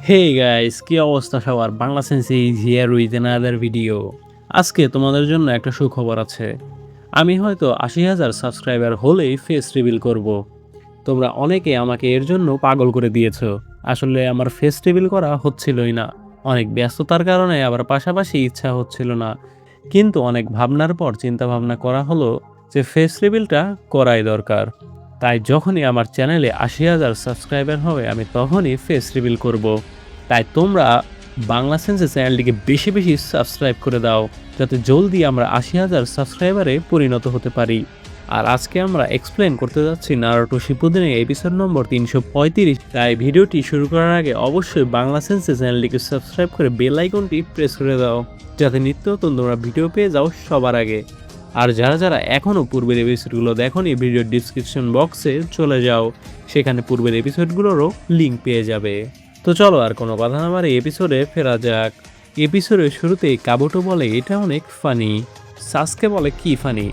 Hey guys, কি অবস্থা সবার? Bangla sensei is here with another video. আজকে তোমাদের জন্য একটা সুখবর আছে। আমি হয়তো ৮০,০০০ সাবস্ক্রাইবার হলেই ফেস রিভিল করব। তোমরা অনেকে আমাকে এর জন্য পাগল করে দিয়েছো। আসলে আমার ফেস রিভিল করা হচ্ছিলই না। অনেক ব্যস্ততার কারণে আবার পাশাপাশি ইচ্ছা হচ্ছিল না। কিন্তু অনেক ভাবনার পর চিন্তা ভাবনা করা হলো যে ফেস রিভিলটা করাই দরকার। তাই যখনই আমার চ্যানেলে ৮০,০০০ সাবস্ক্রাইবার হবে আমি তখনই ফেস রিভিল করব। তাই তোমরা বাংলা সেন্সে চ্যানেলটিকে বেশি বেশি সাবস্ক্রাইব করে দাও, যাতে জলদি আমরা ৮০,০০০ সাবস্ক্রাইবারে পরিণত হতে পারি। আর আজকে আমরা এক্সপ্লেন করতে যাচ্ছি নারুটো শিপুডেনের এপিসোড নম্বর ৩৩৫। তাই ভিডিওটি শুরু করার আগে অবশ্যই বাংলা সেন্সে চ্যানেলটিকে সাবস্ক্রাইব করে বেল আইকনটি প্রেস করে দাও, যাতে নিত্য নতুন তোমরা ভিডিও পেয়ে যাও সবার আগে। আর যারা যারা এখনও পূর্বের এপিসোডগুলো দেখোনি, ভিডিওর ডিসক্রিপশন বক্সে চলে যাও, সেখানে পূর্বের এপিসোডগুলোরও লিঙ্ক পেয়ে যাবে। তো চলো আর কোনো কথা না বাড়িয়ে এপিসোডে ফেরা যাক। এপিসোডের শুরুতেই কাবুটো বলে এটা অনেক ফানি। সাসকে বলে কি ফানি?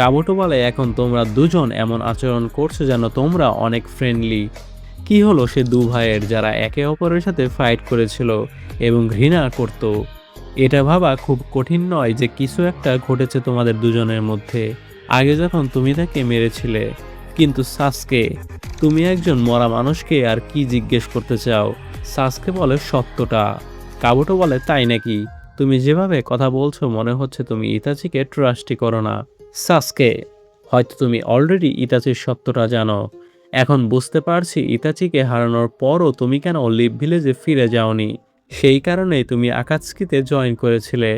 কাবুটো বলে এখন তোমরা দুজন এমন আচরণ করছো যেন তোমরা অনেক ফ্রেন্ডলি। কি হলো সে দু ভাইয়ের যারা একে অপরের সাথে ফাইট করেছিল এবং ঘৃণা করত? এটা ভাবা খুব কঠিন নয় যে কিছু একটা ঘটেছে তোমাদের দুজনের মধ্যে, আগে যখন তুমি তাকে মেরেছিলে। কিন্তু সাসকে, তুমি একজন মরা মানুষকে আর কি জিজ্ঞেস করতে চাও? সাসকে বলে সত্যটা। কাবুটো বলে তাই নাকি? তুমি যেভাবে কথা বলছো মনে হচ্ছে তুমি ইতাচিকে ট্রাস্টই করো না। সাসকে, হয়তো তুমি অলরেডি ইতাচির সত্যটা জানো। এখন বুঝতে পারছি ইতাচিকে হারানোর পরও তুমি কেন লিভ ভিলেজে ফিরে যাওনি। সেই কারণেই তুমি আকাৎসুকিতে জয়েন করেছিলে,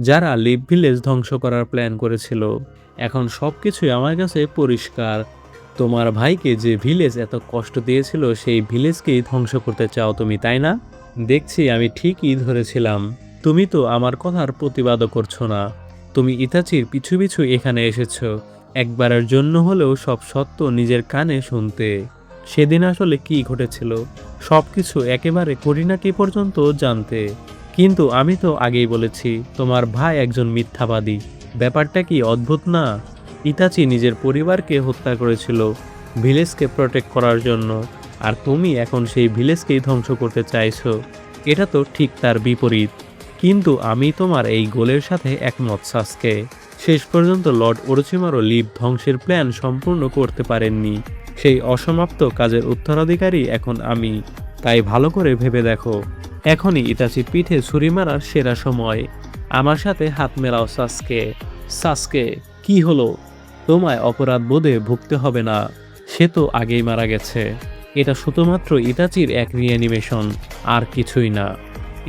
যারা লিভ ভিলেজ ধ্বংস করার প্ল্যান করেছিল। এখন সব কিছুই আমার কাছে পরিষ্কার। তোমার ভাইকে যে ভিলেজ এত কষ্ট দিয়েছিল সেই ভিলেজকেই ধ্বংস করতে চাও তুমি, তাই না? দেখছি আমি ঠিকই ধরেছিলাম। তুমি তো আমার কথার প্রতিবাদও করছো না। তুমি ইতাচির পিছু পিছু এখানে এসেছো একবারের জন্য হলেও সব সত্য নিজের কানে শুনতে। সেদিন আসলে কি ঘটেছিল সবকিছু একেবারে খুঁটিনাটি পর্যন্ত জানতে। কিন্তু আমি তো আগেই বলেছি তোমার ভাই একজন মিথ্যাবাদী। ব্যাপারটা কি অদ্ভুত না? ইতাচি নিজের পরিবারকে হত্যা করেছিল ভিলেজকে প্রোটেক্ট করার জন্য, আর তুমি এখন সেই ভিলেজকেই ধ্বংস করতে চাইছো। এটা তো ঠিক তার বিপরীত। কিন্তু আমি তোমার এই গোলের সাথে একমত সাসকে। শেষ পর্যন্ত লর্ড ওরোচিমারও লিভ ধ্বংসের প্ল্যান সম্পূর্ণ করতে পারেননি। সেই অসমাপ্ত কাজের উত্তরাধিকারী এখন আমি। তাই ভালো করে ভেবে দেখো, এখনই ইতাচির পিঠে ছুরি মারার সেরা সময়। আমার সাথে হাত মেলাও সাসকে। সাসকে, কি হলো? তোমায় অপরাধ বোধে ভুগতে হবে না। সে তো আগেই মারা গেছে। এটা শুধুমাত্র ইতাচির এক রিঅ্যানিমেশন, আর কিছুই না।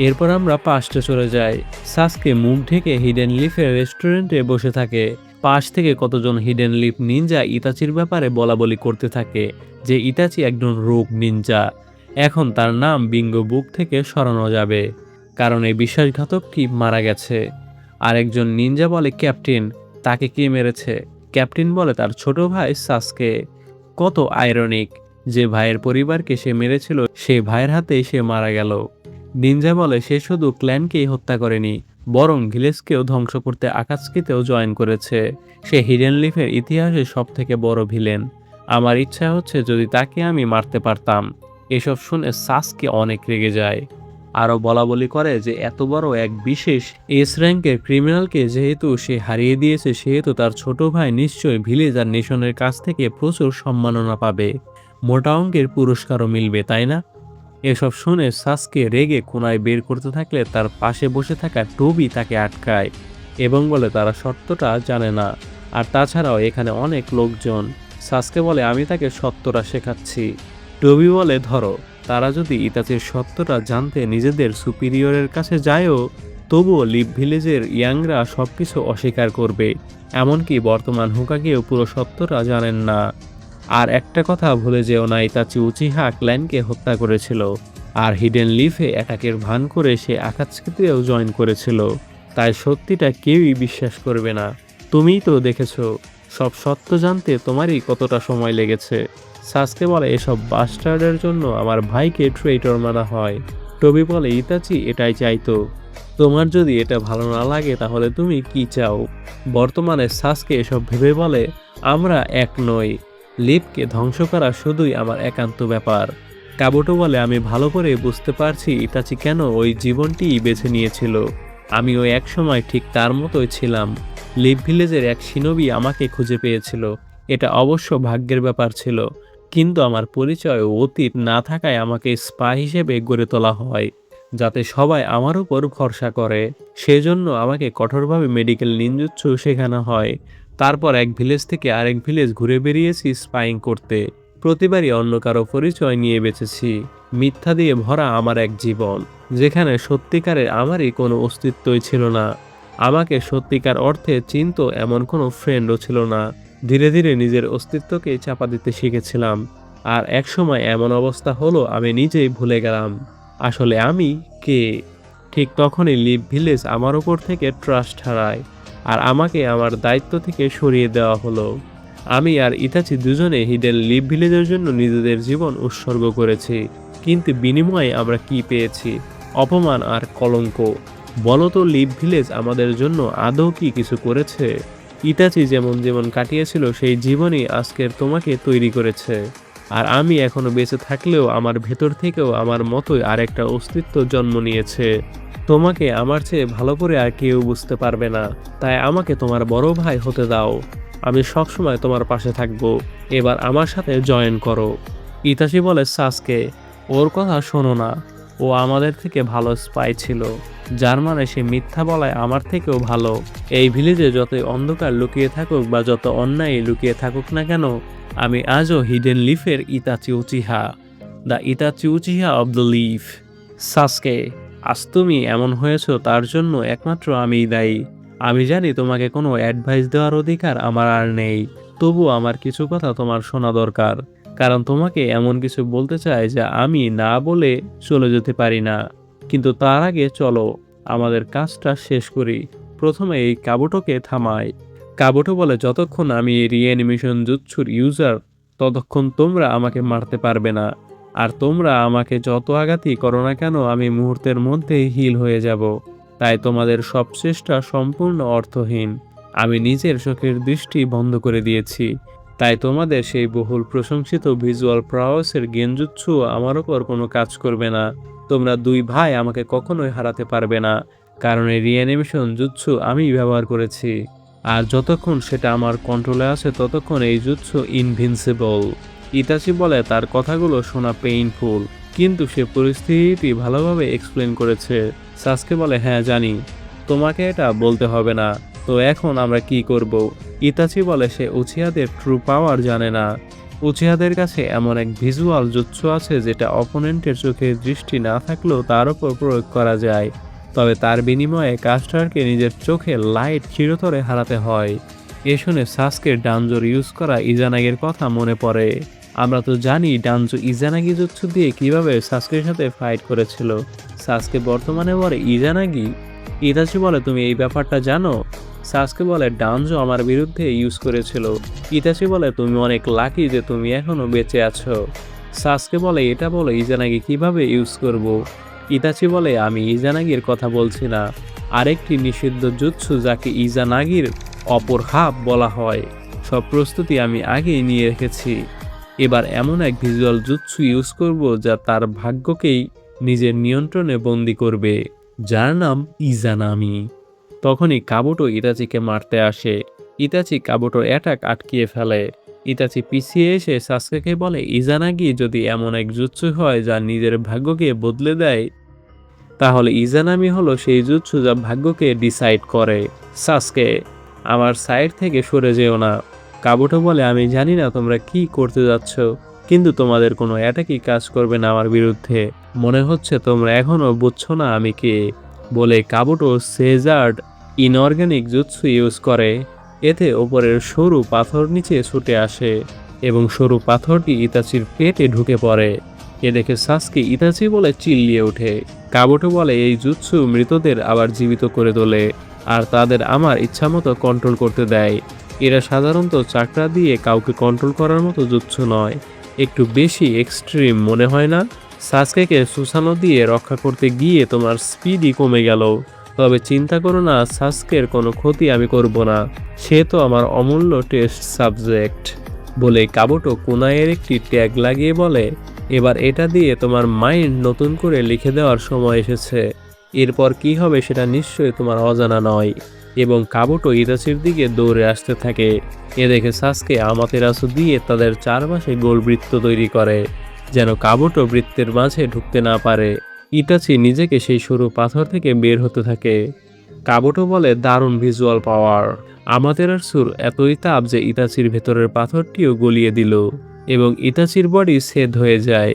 এরপর আমরা পাশে চলে যাই। সাসকে মুখ ঢেকে হিডেন লিফের রেস্টুরেন্টে বসে থাকে। পাশ থেকে কতজন হিডেন লিফ নিনজা ইতাচির ব্যাপারে বলাবলি করতে থাকে যে ইতাচি একজন রোগ নিনজা। এখন তার নাম বিঙ্গো বুক থেকে সরানো যাবে, কারণ এই বিশ্বাসঘাতকটি মারা গেছে। আরেকজন নিনজা বলে ক্যাপ্টেন, তাকে কে মেরেছে? ক্যাপ্টেন বলে তার ছোট ভাই সাসকে। কত আইরনিক, যে ভাইয়ের পরিবারকে সে মেরেছিল সে ভাইয়ের হাতেই সে মারা গেল। নিনজা বলে সে শুধু ক্ল্যানকেই হত্যা করেনি, বরং ভিলেজকেও ধ্বংস করতে আকাৎসুকিতেও জয়েন করেছে। সে হিডেন লিফের ইতিহাসে সব থেকে বড় ভিলেন। আমার ইচ্ছা হচ্ছে যদি তাকে আমি মারতে পারতাম। এসব শুনে সাসকে অনেক রেগে যায়। আরও বলাবলি করে যে এত বড় এক বিশেষ এস র্যাঙ্কের ক্রিমিনালকে যেহেতু সে হারিয়ে দিয়েছে, সেহেতু তার ছোট ভাই নিশ্চয়ই ভিলেজ আর নেশনের কাছ থেকে প্রচুর সম্মাননা পাবে, মোটা অঙ্কের পুরস্কারও মিলবে, তাই না? এসব শুনে সাসকে রেগে কোনায় বের করতে থাকলে তার পাশে বসে থাকা টোবি তাকে আটকায় এবং বলে তারা সত্যটা জানে না, আর তাছাড়াও এখানে অনেক লোকজন। সাসকে বলে আমি তাকে সত্যটা শেখাচ্ছি। টোবি বলে ধরো, তারা যদি ইতাচির সত্যটা জানতে নিজেদের সুপিরিয়রের কাছে যায়ও, তবুও লিভ ভিলেজের ইয়াংরা সবকিছু অস্বীকার করবে। এমনকি বর্তমান হুকাগেও পুরো সত্যটা জানেন না। আর একটা কথা ভুলে যেও না, ইতাচি উচিহা ক্ল্যানকে হত্যা করেছিল, আর হিডেন লিফে অ্যাটাকের ভান করে সে আকাৎসুকিতেও জয়েন করেছিল। তাই সত্যিটা কেউই বিশ্বাস করবে না। তুমিই তো দেখেছো, সব সত্য জানতে তোমারই কতটা সময় লেগেছে। সাসকে বলে এসব বাস্টার্ডের জন্য আমার ভাইকে ট্রেইটর মানা হয়। টবি বলে ইতাচি এটাই চাইতো। তোমার যদি এটা ভালো না লাগে তাহলে তুমি কি চাও? বর্তমানে সাসকে এসব ভেবে বলে আমরা এক নই। লিভকে ধ্বংস করা শুধুই আমার একান্ত ব্যাপার। কাবুটো বলে আমি ভালো করে বুঝতে পারছি ইতাচি কেন ওই জীবনটিই বেছে নিয়েছিল। আমিও একসময় ঠিক তার মতোই ছিলাম। লিভ ভিলেজের এক শিনবি আমাকে খুঁজে পেয়েছিল। এটা অবশ্য ভাগ্যের ব্যাপার ছিল, কিন্তু আমার পরিচয় ও অতীত না থাকায় আমাকে স্পাই হিসেবে গড়ে তোলা হয়, যাতে সবাই আমার উপর ভরসা করে। সেজন্য আমাকে কঠোরভাবে মেডিকেল নিনজুৎসু শেখানো হয়। তারপর এক ভিলেজ থেকে আরেক ভিলেজ ঘুরে বেরিয়েছি স্পাইং করতে। প্রতিবারই অন্য কারো পরিচয় নিয়ে বেঁচেছি। মিথ্যা দিয়ে ভরা আমার এক জীবন, যেখানে সত্যিকারের আমারই কোনো অস্তিত্বই ছিল না। আমাকে সত্যিকার অর্থে চিনতো এমন কোনো ফ্রেন্ডও ছিল না। ধীরে ধীরে নিজের অস্তিত্বকে চাপা দিতে শিখেছিলাম। আর একসময় এমন অবস্থা হলো আমি নিজেই ভুলে গেলাম আসলে আমি কে। ঠিক তখনই লিভ ভিলেজ আমার উপর থেকে ট্রাস্ট হারায়, আর আমাকে আমার দায়িত্ব থেকে সরিয়ে দেওয়া হলো। আমি আর ইতাচি দুজনে হিডেন লিভ ভিলেজের জন্য নিজেদের জীবন উৎসর্গ করেছি, কিন্তু বিনিময়ে আমরা কি পেয়েছি? অপমান আর কলঙ্ক। বলো তো লিভ ভিলেজ আমাদের জন্য আদৌ কি কিছু করেছে? ইতাচি যেমন জীবন কাটিয়েছিল সেই জীবনই আজকের তোমাকে তৈরি করেছে। আর আমি এখনো বেঁচে থাকলেও আমার ভেতর থেকেও আমার মতোই আরেকটা অস্তিত্ব জন্ম নিয়েছে। তোমাকে আমার চেয়ে ভালো করে আর কেউ বুঝতে পারবে না, তাই আমাকে তোমার বড় ভাই হতে দাও। আমি সবসময় তোমার পাশে থাকবো। এবার আমার সাথে জয়েন করো। ইতাচি বলে সাসকে, ওর কথা শোনো না। ও আমাদের থেকে ভালো স্পাই ছিল, যার মানে সে মিথ্যা বলায় আমার থেকেও ভালো। এই ভিলেজে যতই অন্ধকার লুকিয়ে থাকুক বা যত অন্যায় লুকিয়ে থাকুক না কেন, আমি আজও হিডেন লিফের Itachi Uchiha, the Itachi Uchiha of the leaf. Sasuke, আজ তুমি এমন হয়েছো তার জন্য একমাত্র আমিই দায়ী। আমি জানি তোমাকে কোনো অ্যাডভাইস দেওয়ার অধিকার আমার আর নেই, তবু আমার কিছু কথা তোমার শোনা দরকার, কারণ তোমাকে এমন কিছু বলতে চাই যা আমি না বলে চলে যেতে পারি না। কিন্তু তার আগে চলো আমাদের কাজটা শেষ করি। প্রথমে এই কাবুটোকে থামাই। কাবুটো বলে, যতক্ষণ আমি রিঅ্যানিমেশন জুৎসুর ইউজার, ততক্ষণ তোমরা আমাকে মারতে পারবে না। আর তোমরা আমাকে যত আঘাতই করো না কেন, আমি মুহূর্তের মধ্যেই হিল হয়ে যাব। তাই তোমাদের সব চেষ্টা সম্পূর্ণ অর্থহীন। আমি নিজের চোখের দৃষ্টি বন্ধ করে দিয়েছি। তাই তোমাদের সেই বহুল প্রশংসিত ভিজুয়াল প্রাওয়াসের গেনজুৎসু আমার ওপর কোনো কাজ করবে না। তোমরা দুই ভাই আমাকে কখনোই হারাতে পারবে না, কারণ এই রিঅ্যানিমেশন জুৎসু আমি ব্যবহার করেছি। আর যতক্ষণ সেটা আমার কন্ট্রোলে আছে ততক্ষণ এই জুৎসু ইনভিনসিবল। ইতাচি বলে তার কথাগুলো শোনা পেইনফুল, কিন্তু সে পরিস্থিতি ভালোভাবে এক্সপ্লেন করেছে। সাসকে বলে, হ্যাঁ জানি, তোমাকে এটা বলতে হবে না। তো এখন আমরা কি করব? ইতাচি বলে সে উচিহাদের ট্রু পাওয়ার জানে না। উচিহাদের কাছে এমন এক ভিজুয়াল জুৎসু আছে যেটা অপোনেন্টের চোখের দৃষ্টি না থাকলেও তার উপর প্রয়োগ করা যায়, তবে তার বিনিময়ে কাস্টারকে নিজের চোখে লাইট চিরতরে হারাতে হয়। এ শুনে সাসকের ডানজোর ইউজ করা ইজানাগির কথা মনে পড়ে। আমরা তো জানি ডানজো ইজানাগি জুৎসু দিয়ে কিভাবে সাসকের সাথে ফাইট করেছিল। সাসকে বর্তমানে বলে ইজানাগি। ইতাচি বলে, তুমি এই ব্যাপারটা জানো? সাসকে বলে, ডানজো আমার বিরুদ্ধে ইউজ করেছিল। ইতাচি বলে, তুমি অনেক লাকি যে তুমি এখনো বেঁচে আছো। সাসকে বলে, এটা বলো ইজানাগি কিভাবে ইউজ করব। ইতাচি বলে, আমি ইজানাগির কথা বলছি না, আরেকটি নিষিদ্ধ জুৎসু যাকে ইজানাগির অপর হাফ বলা হয়। সব প্রস্তুতি আমি আগেই নিয়ে রেখেছি। এবার এমন এক ভিজুয়াল জুৎসু ইউজ করব যা তার ভাগ্যকেই নিজের নিয়ন্ত্রণে বন্দি করবে, যার নাম ইজানামি। তখনই কাবুটো ইতাচিকে মারতে আসে। ইতাচি কাবুটোর অ্যাটাক আটকিয়ে ফেলে। ইতাচি পিছিয়ে এসে সাসকেকে বলে, ইজানাগি যদি এমন এক জুৎসু হয় যা নিজের ভাগ্যকে বদলে দেয়, তাহলে ইজানামি হলো সেই জুৎসু যা ভাগ্যকে ডিসাইড করে। সাসকে, আমার সাইড থেকে সরে যেও না। কাবুটো বলে, আমি জানি না তোমরা কি করতে যাচ্ছ, কিন্তু তোমাদের কোনো অ্যাটাকই কাজ করবে না আমার বিরুদ্ধে। মনে হচ্ছে তোমরা এখনো বুঝছো না আমি কে। বলে কাবুটো সেজার্ড ইনঅর্গানিক জুৎসু ইউজ করে। এতে ওপরের সরু পাথর নিচে ছুটে আসে এবং সরু পাথরটি ইতাচির পেটে ঢুকে পড়ে। এ দেখে সাসকে ইতাচি বলে চিল্লিয়ে ওঠে। কাবুটো বলে, এই জুৎসু মৃতদের আবার জীবিত করে তোলে আর তাদের আমার ইচ্ছামতো কন্ট্রোল করতে দেয়। এরা সাধারণত চাকরা দিয়ে কাউকে কন্ট্রোল করার মতো জুৎসু নয়, একটু বেশি এক্সট্রিম মনে হয় না? সাসকেকে সুসানো দিয়ে রক্ষা করতে গিয়ে তোমার স্পিডই কমে গেল, তবে চিন্তা করো না, সাসকের কোনো ক্ষতি আমি করব না, সে তো আমার অমূল্য টেস্ট সাবজেক্ট। বলে কাবুটো কুনাইয়ের একটি ট্যাগ লাগিয়ে বলে, এবার এটা দিয়ে তোমার মাইন্ড নতুন করে লিখে দেওয়ার সময় এসেছে। এরপর কি হবে সেটা নিশ্চয়ই তোমার অজানা নয়। এবং কাবুটো ইতাচির দিকে দৌড়ে আসতে থাকে। এ দেখে সাসকে আমাতেরাসু দিয়ে তাদের চারপাশে গোলবৃত্ত তৈরি করে, যেন কাবুটো বৃত্তের মাঝে ঢুকতে না পারে। ইতাচি নিজেকে সেই সরু পাথর থেকে বের হতে থাকে। কাবুটো বলে, দারুণ ভিজুয়াল পাওয়ার। আমাতেরাসুর এতই তাপ যে ইতাচির ভেতরের পাথরটিও গলিয়ে দিল এবং ইতাচির বডি ছেদ হয়ে যায়।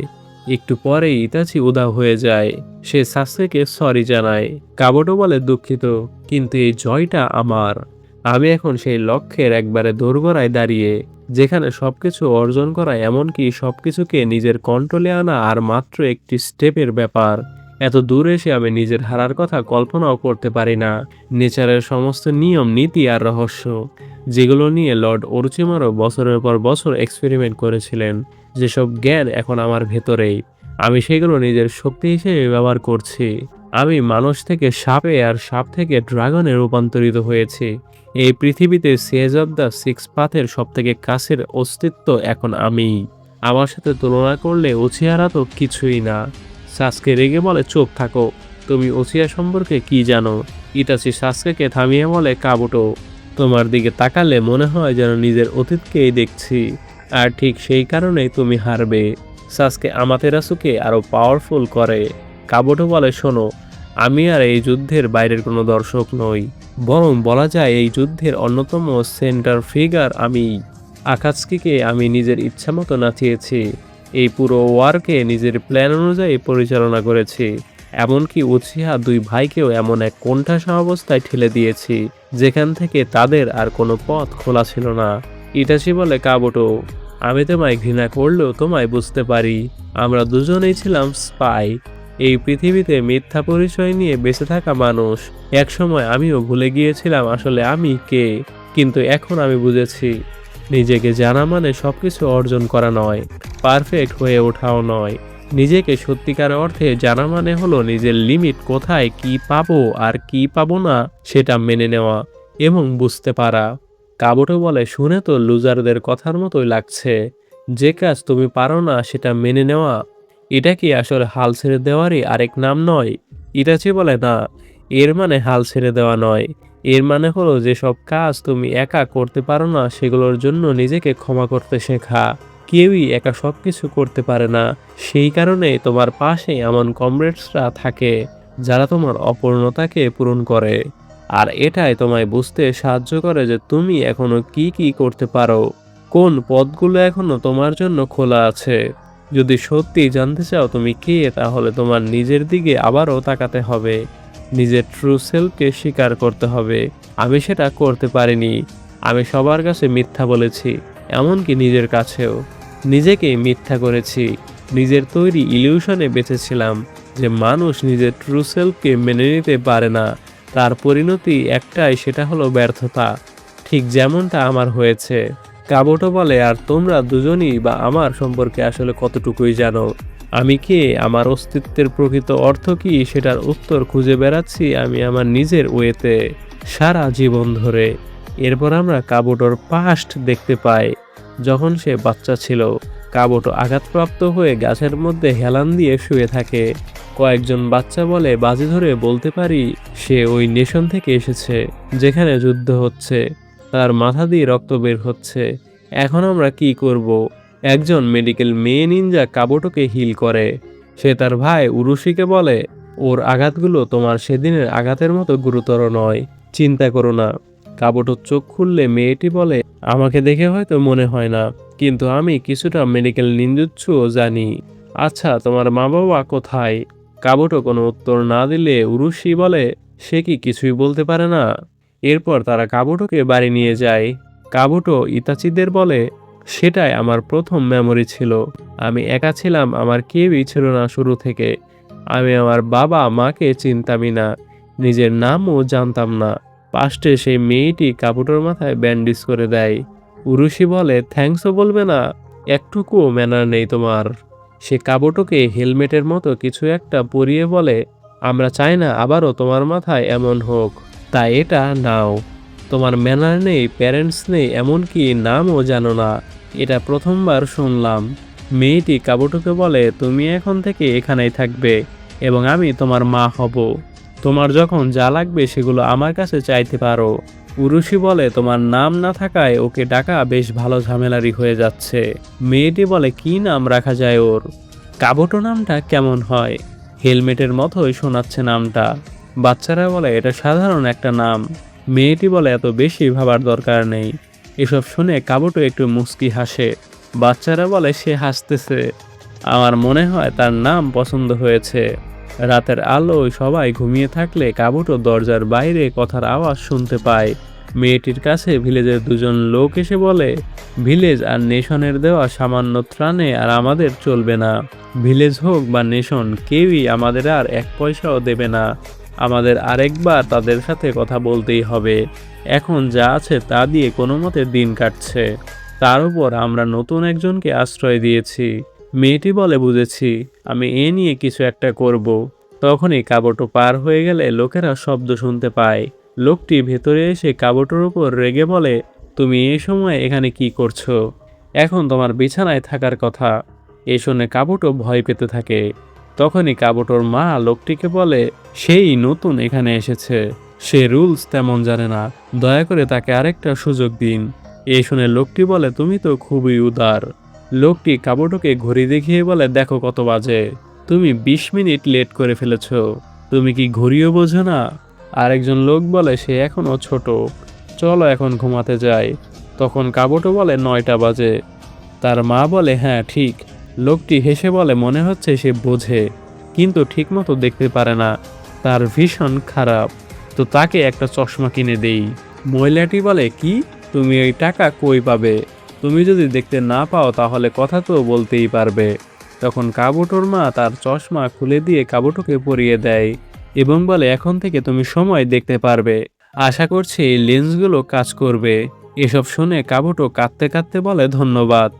একটু পরেই ইতাচি উধাও হয়ে যায়। সে সাসকেকে সরি জানায়। কাবুটো বলে, দুঃখিত, কিন্তু এই জয়টা আমার। আমি এখন সেই লক্ষ্যের একবারে দোরগোড়ায় দাঁড়িয়ে, যেখানে সবকিছু অর্জন করা, এমনকি সবকিছুকে নিজের কন্ট্রোলে আনা আর মাত্র একটি স্টেপের ব্যাপার। এত দূর এসে আমি নিজের হারার কথা কল্পনাও করতে পারি না। নেচারের সমস্ত নিয়ম, নীতি আর রহস্য, যেগুলো নিয়ে লর্ড ওরচিমারও বছরের পর বছর এক্সপেরিমেন্ট করেছিলেন, যেসব জ্ঞান এখন আমার ভেতরেই, আমি সেগুলো নিজের শক্তি হিসেবে ব্যবহার করছি। আমি মানুষ থেকে সাপে আর সাপ থেকে ড্রাগনে রূপান্তরিত হয়েছি। এই পৃথিবীতে সেজ অব দ্য সিক্স পাথের সবথেকে কাছের অস্তিত্ব এখন আমিই। আমার সাথে তুলনা করলে উচিয়ারা তো কিছুই না। সাসকে রেগে বলে, চুপ থাকো, তুমি উচিয়া সম্পর্কে কি জানো? ইতাচি সাসকেকে থামিয়ে বলে, কাবুটো, তোমার দিকে তাকালে মনে হয় যেন নিজের অতীতকেই দেখছি, আর ঠিক সেই কারণেই তুমি হারবে। সাসকে আমাতেরাসুকে আরো পাওয়ারফুল করে। কাবুটো বলে, শোনো, আমি আর এই যুদ্ধের বাইরের কোনো দর্শক নই, বরং বলা যায় এই যুদ্ধের অন্যতম সেন্টার ফিগার আমি। আকাৎসুকিকে আমি নিজের ইচ্ছামতো নাচিয়েছি। এই পুরো ওয়ারকে নিজের প্ল্যান অনুযায়ী পরিচালনা করেছি। এমনকি উচিহা দুই ভাইকেও এমন এক কোণঠাসা অবস্থায় ঠেলে দিয়েছি, যেখান থেকে তাদের আর কোনো পথ খোলা ছিল না। ইতাচি বলে, কাবুটো, আমি তোমায় ঘৃণা করলেও তোমায় বুঝতে পারি। আমরা দুজনেই ছিলাম স্পাই, এই পৃথিবীতে মিথ্যা পরিচয় নিয়ে বেঁচে থাকা মানুষ। একসময় আমিও ভুলে গিয়েছিলাম আসলে আমি কে, কিন্তু এখন আমি বুঝেছি, নিজেকে জানা মানে সবকিছু অর্জন করা নয়, পারফেক্ট হয়ে ওঠাও নয়। নিজেকে সত্যিকার অর্থে জানা মানে হলো নিজের লিমিট কোথায়, কি পাবো আর কি পাবো না সেটা মেনে নেওয়া এবং বুঝতে পারা। কাবুটো বলে, শুনে তো লুজারদের কথার মতোই লাগছে। যে কাজ তুমি পারো না সেটা মেনে নেওয়া, এটা কি আসলে হাল ছেড়ে দেওয়ারই আরেক নাম নয়? ইতাচি বলে, না, এর মানে হাল ছেড়ে দেওয়া নয়। এর মানে হলো যেসব কাজ তুমি একা করতে পারো না সেগুলোর জন্য নিজেকে ক্ষমা করতে শেখা। কেউই একা সবকিছু করতে পারে না, সেই কারণেই তোমার পাশে এমন কমরেডসরা থাকে যারা তোমার অপূর্ণতাকে পূরণ করে। আর এটাই তোমায় বুঝতে সাহায্য করে যে তুমি এখনো কি কি করতে পারো, কোন পথগুলো এখনো তোমার জন্য খোলা আছে। যদি সত্যি জানতে চাও তুমি কে, তাহলে তোমার নিজের দিকে আবারও তাকাতে হবে, নিজের ট্রু সেলফকে স্বীকার করতে হবে। আমি সেটা করতে পারিনি। আমি সবার কাছে মিথ্যা বলেছি, এমনকি নিজের কাছেও। নিজেকেই মিথ্যা করেছি, নিজের তৈরি ইলিউশনে বেঁচেছিলাম যে মানুষ নিজের ট্রু সেলফকে মেনে নিতে পারে না। তার পরিণতি একটাই, সেটা হলো ব্যর্থতা, ঠিক যেমনটা আমার হয়েছে। কাবুটো বলে, আর তোমরা দুজনই বা আমার সম্পর্কে আসলে কতটুকুই জানো? আমি কে, আমার অস্তিত্বের প্রকৃত অর্থ কি, সেটার উত্তর খুঁজে বেড়াচ্ছি আমি আমার নিজের ওয়েতে, সারা জীবন ধরে। এরপর আমরা কাবুটোর পাস্ট দেখতে পাই। যখন সে বাচ্চা ছিল, কাবুটো আঘাতপ্রাপ্ত হয়ে গাছের মধ্যে হেলান দিয়ে শুয়ে থাকে। কয়েকজন বাচ্চা বলে, বাজি ধরে বলতে পারি সে ওই নেশন থেকে এসেছে যেখানে যুদ্ধ হচ্ছে, তার মাথা দিয়ে রক্ত বের হচ্ছে। এখন আমরা কি করব? একজন মেডিকেল মেয়ে নিনজা কাবুটোকে হিল করে। সে তার ভাই উরুশিকে বলে, ওর আঘাতগুলো তোমার সেদিনের আঘাতের মতো গুরুতর নয়, চিন্তা করো না। কাবুটোর চোখ খুললে মেয়েটি বলে, আমাকে দেখে হয়তো মনে হয় না, কিন্তু আমি কিছুটা মেডিকেল নিনজুৎসুও জানি। আচ্ছা, তোমার মা বাবা কোথায়? কাবুটো কোনো উত্তর না দিলে উরুশি বলে, সে কি কিছুই বলতে পারে না? এরপর তারা কাবুটোকে বাড়ি নিয়ে যায়। কাবুটো ইতাচিদের বলে, সেটাই আমার প্রথম মেমোরি ছিল। আমি একা ছিলাম, আমার কেউই ছিল না শুরু থেকে। আমি আমার বাবা মাকে চিনতামই না, নিজের নামও জানতাম না। পাস্টে সেই মেয়েটি কাবুটোর মাথায় ব্যান্ডেজ করে দেয়। উরুশি বলে, থ্যাঙ্কসও বলবে না? একটুকুও ম্যানার নেই তোমার। সে কাবুটোকে হেলমেটের মতো কিছু একটা পরিয়ে বলে, আমরা চাই না আবারও তোমার মাথায় এমন হোক, তাই এটা নাও। তোমার ম্যানার নেই, প্যারেন্টস নেই, এমনকি নামও জানো না। এটা প্রথমবার শুনলাম। মেয়েটি কাবুটোকে বলে, তুমি এখন থেকে এখানেই থাকবে এবং আমি তোমার মা হব। তোমার যখন যা লাগবে সেগুলো আমার কাছে চাইতে পারো। উরুশি বলে, তোমার নাম না থাকায় ওকে ডাকা বেশ ভালো ঝামেলারই হয়ে যাচ্ছে। মেয়েটি বলে, কি নাম রাখা যায় ওর? কাবুটো নামটা কেমন হয়? হেলমেটের মতোই শোনাচ্ছে নামটা। বাচ্চারা বলে, এটা সাধারণ একটা নাম। মেয়েটি বলে, এত বেশি ভাবার দরকার নেই। এসব শুনে কাবুটো একটু মুচকি হাসে। বাচ্চারা বলে, সে হাসতেছে। আমার মনে হয় তার নাম পছন্দ হয়েছে। রাতের আলোয় সবাই ঘুমিয়ে থাকলে কাবুটো দরজার বাইরে কথার আওয়াজ শুনতে পায়। মেয়েটির কাছে ভিলেজের দুজন লোক এসে বলে, ভিলেজ আর নেশনের দেওয়া সামান্য ত্রাণে আর আমাদের চলবে না। ভিলেজ হোক বা নেশন, কেউই আমাদের আর এক পয়সাও দেবে না। আমাদের আরেকবার তাদের সাথে কথা বলতেই হবে। এখন যা আছে তা দিয়ে কোনো মতে দিন কাটছে। তার উপর আমরা নতুন একজনকে আশ্রয় দিয়েছি। মেয়েটি বলে, বুঝেছি, আমি এ নিয়ে কিছু একটা করব। তখনই কাবুটো পার হয়ে গেলে লোকেরা শব্দ শুনতে পায়। লোকটি ভেতরে এসে কাবুটোর উপর রেগে বলে, তুমি এই সময় এখানে কি করছো? এখন তোমার বিছানায় থাকার কথা। এ শুনে কাবুটো ভয় পেতে থাকে। তখনই কাবুটোর মা লোকটিকে বলে, সেই নতুন এখানে এসেছে, সে রুলস তেমন জানে না, দয়া করে তাকে আরেকটা সুযোগ দিন। এই শুনে লোকটি বলে, তুমি তো খুবই উদার। লোকটি কাবুটোকে ঘড়ি দেখিয়ে বলে, দেখো কত বাজে, তুমি 20 মিনিট লেট করে ফেলেছ। তুমি কি ঘড়িও বোঝো না? আরেকজন লোক বলে, সে এখনো ছোট, চলো এখন ঘুমাতে যাই। তখন কাবুটো বলে, 9টা বাজে। তার মা বলে, হ্যাঁ ঠিক। লোকটি হেসে বলে, মনে হচ্ছে সে বোঝে, কিন্তু ঠিকমতো দেখতে পারে না, তার ভীষণ খারাপ, তো তাকে একটা চশমা কিনে দেই। মহিলাটি বলে, কি, তুমি এই টাকা কই পাবে? তুমি যদি দেখতে না পাও তাহলে কথা তো বলতেই পারবে। তখন কাবুটোর মা তার চশমা খুলে দিয়ে কাবুটোকে পরিয়ে দেয় এবং বলে, এখন থেকে তুমি সময় দেখতে পারবে। আশা করছি এই লেন্সগুলো কাজ করবে। এসব শুনে কাবুটো কাঁদতে কাঁদতে বলে, ধন্যবাদ।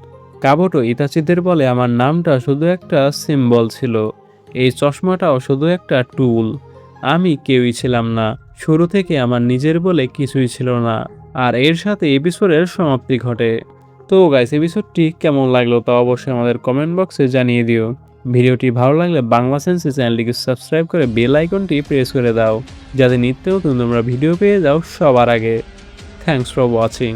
কাবুটো ইতাচিদের বলে, আমার নামটা শুধু একটা সিম্বল ছিল, এই চশমাটাও শুধু একটা টুল। আমি কেউই ছিলাম না, শুরু থেকে আমার নিজের বলে কিছুই ছিল না। আর এর সাথে এপিসোডের সমাপ্তি ঘটে। তো গাইস, এপিসোডটি কেমন লাগলো তা অবশ্যই আমাদের কমেন্ট বক্সে জানিয়ে দিও। ভিডিওটি ভালো লাগলে বাংলা সেন্সে চ্যানেলটিকে সাবস্ক্রাইব করে বেল আইকনটি প্রেস করে দাও, যাতে নিত্য নতুন তোমরা ভিডিও পেয়ে যাও সবার আগে। Thanks for watching.